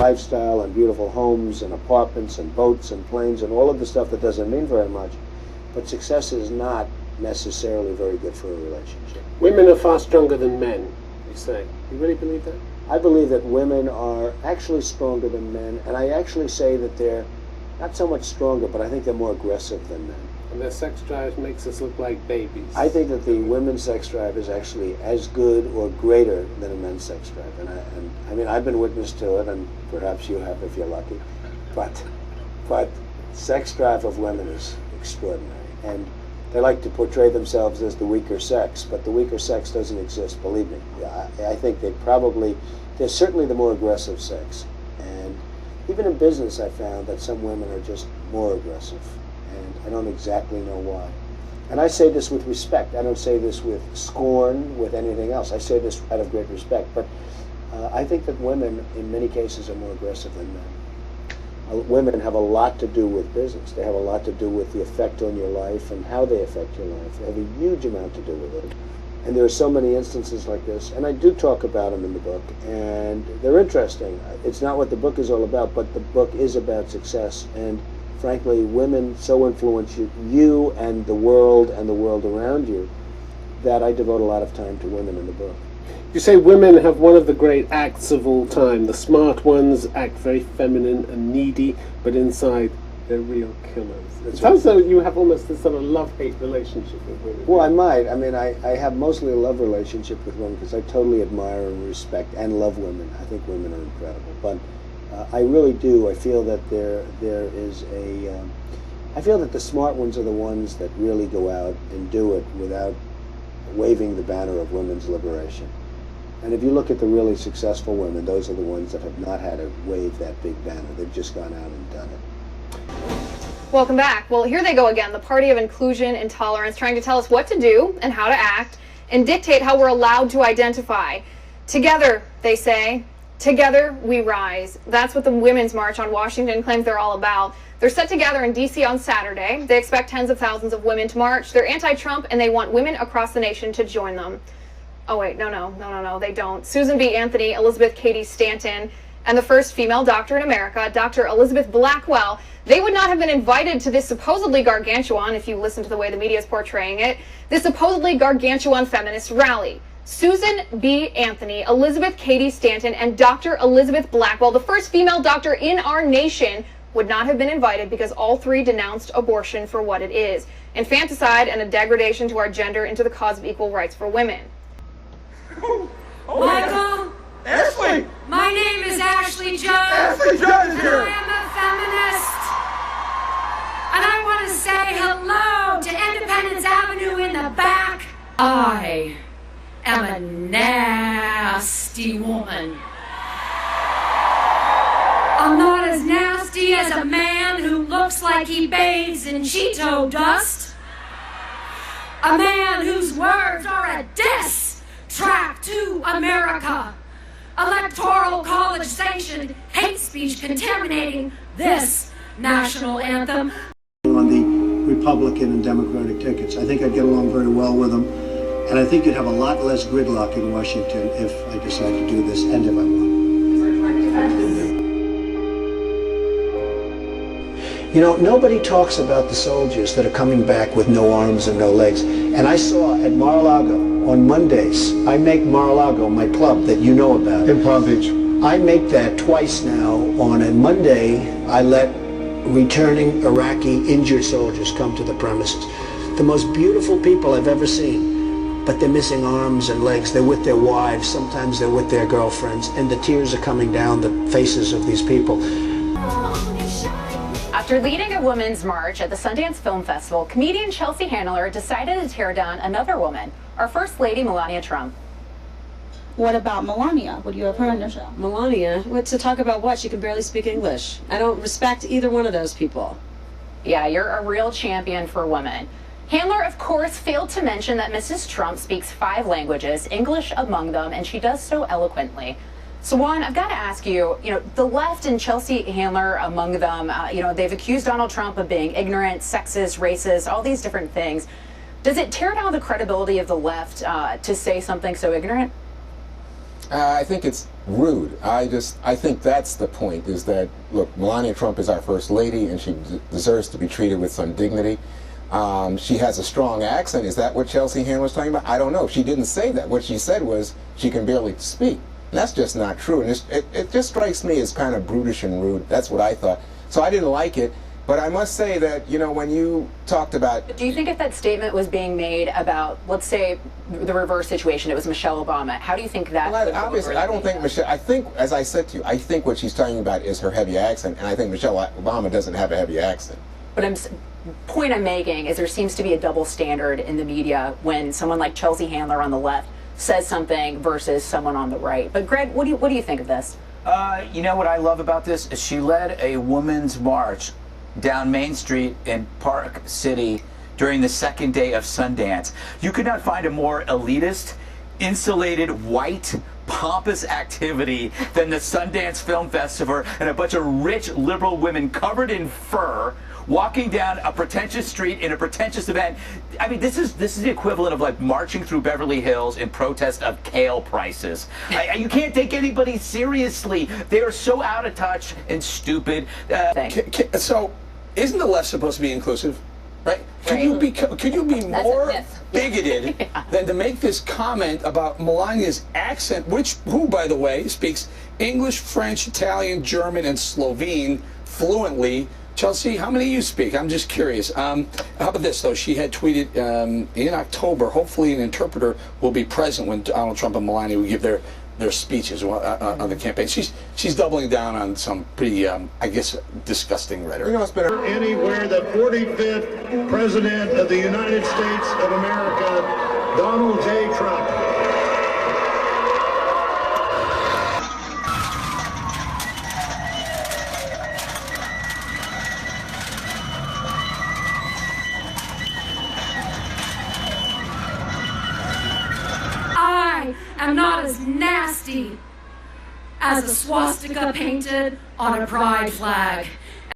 lifestyle and beautiful homes and apartments and boats and planes and all of the stuff that doesn't mean very much. But success is not necessarily very good for a relationship. Women are far stronger than men, you say. You really believe that? I believe that women are actually stronger than men, and I actually say that they're not so much stronger, but I think they're more aggressive than men. And their sex drive makes us look like babies. I think that the women's sex drive is actually as good or greater than a men's sex drive. And I mean, I've been witness to it, and perhaps you have if you're lucky. But sex drive of women is extraordinary. And they like to portray themselves as the weaker sex, but the weaker sex doesn't exist, believe me. I think they're certainly the more aggressive sex. And even in business, I found that some women are just more aggressive. And I don't exactly know why. And I say this with respect. I don't say this with scorn, with anything else. I say this out of great respect. But I think that women, in many cases, are more aggressive than men. Women have a lot to do with business. They have a lot to do with the effect on your life and how they affect your life. They have a huge amount to do with it. And there are so many instances like this, and I do talk about them in the book, and they're interesting. It's not what the book is all about, but the book is about success. And frankly, women so influence you and the world around you that I devote a lot of time to women in the book. You say women have one of the great acts of all time. The smart ones act very feminine and needy, but inside they're real killers. It sounds though you have almost this sort of love-hate relationship with women. Well, I might. I mean, I have mostly a love relationship with women because I totally admire and respect and love women. I think women are incredible. But I really do. I feel that there is I feel that the smart ones are the ones that really go out and do it without waving the banner of women's liberation. And if you look at the really successful women, those are the ones that have not had to wave that big banner. They've just gone out and done it. Welcome back. Well, here they go again, the party of inclusion and tolerance, trying to tell us what to do and how to act and dictate how we're allowed to identify. Together, they say, together we rise. That's what the Women's March on Washington claims they're all about. They're set to gather in D.C. on Saturday. They expect tens of thousands of women to march. They're anti-Trump, and they want women across the nation to join them. Oh, wait, no, they don't. Susan B. Anthony, Elizabeth Cady Stanton, and the first female doctor in America, Dr. Elizabeth Blackwell, they would not have been invited to this supposedly gargantuan, if you listen to the way the media is portraying it, this supposedly gargantuan feminist rally. Susan B. Anthony, Elizabeth Cady Stanton, and Dr. Elizabeth Blackwell, the first female doctor in our nation, would not have been invited because all three denounced abortion for what it is, infanticide and a degradation to our gender into the cause of equal rights for women. Michael! Ashley! My name is Ashley Judd. Ashley Judd is here! And I am a feminist. And I want to say hello to Independence Avenue in the back. I am a nasty woman. I'm not as nasty as a man who looks like he bathes in Cheeto dust. A man whose words are a diss track to America. Electoral college sanctioned hate speech contaminating this national anthem. On the Republican and Democratic tickets, I think I'd get along very well with them, and I think you'd have a lot less gridlock in Washington if I decide to do this and if I won. You know, nobody talks about the soldiers that are coming back with no arms and no legs. And I saw at Mar-a-Lago on Mondays, I make Mar-a-Lago my club that you know about. In Palm Beach. I make that twice now. On a Monday, I let returning Iraqi injured soldiers come to the premises. The most beautiful people I've ever seen, but they're missing arms and legs. They're with their wives, sometimes they're with their girlfriends, and the tears are coming down the faces of these people. After leading a women's march at the Sundance Film Festival, comedian Chelsea Handler decided to tear down another woman, our First Lady Melania Trump. What about Melania? Would you have her on your show? Melania? What, to talk about what? She can barely speak English. I don't respect either one of those people. Yeah, you're a real champion for women. Handler, of course, failed to mention that Mrs. Trump speaks 5 languages, English among them, and she does so eloquently. So Juan, I've got to ask you, the left and Chelsea Handler among them, they've accused Donald Trump of being ignorant, sexist, racist, all these different things. Does it tear down the credibility of the left to say something so ignorant? I think it's rude. I think that's the point, is that, look, Melania Trump is our first lady, and she deserves to be treated with some dignity. She has a strong accent. Is that what Chelsea Handler was talking about? I don't know. She didn't say that. What she said was she can barely speak. And that's just not true. And it just strikes me as kind of brutish and rude. That's what I thought. So I didn't like it. But I must say that, you know, when you talked about... Do you think if that statement was being made about, let's say, the reverse situation, it was Michelle Obama, how do you think that... Well, obviously, I don't think Michelle... I think, as I said to you, I think what she's talking about is her heavy accent, and I think Michelle Obama doesn't have a heavy accent. But point I'm making is there seems to be a double standard in the media when someone like Chelsea Handler on the left says something versus someone on the right. But Greg, what do you think of this? You know what I love about this is she led a women's march down Main Street in Park City during the second day of Sundance. You could not find a more elitist, insulated, white, pompous activity than the Sundance Film Festival and a bunch of rich liberal women covered in fur walking down a pretentious street in a pretentious event. I mean, this is the equivalent of like marching through Beverly Hills in protest of kale prices. You can't take anybody seriously. They are so out of touch and stupid. So, isn't the left supposed to be inclusive? Right? Could you be more bigoted than to make this comment about Melania's accent, who, by the way, speaks English, French, Italian, German, and Slovene fluently? Chelsea, how many of you speak? I'm just curious. How about this, though? She had tweeted in October, hopefully an interpreter will be present when Donald Trump and Melania will give their speeches on the campaign. She's doubling down on some pretty, I guess, disgusting rhetoric. You know, it's been anywhere the 45th President of the United States of America, Donald J. Trump. I am not as nasty as a swastika painted on a pride flag.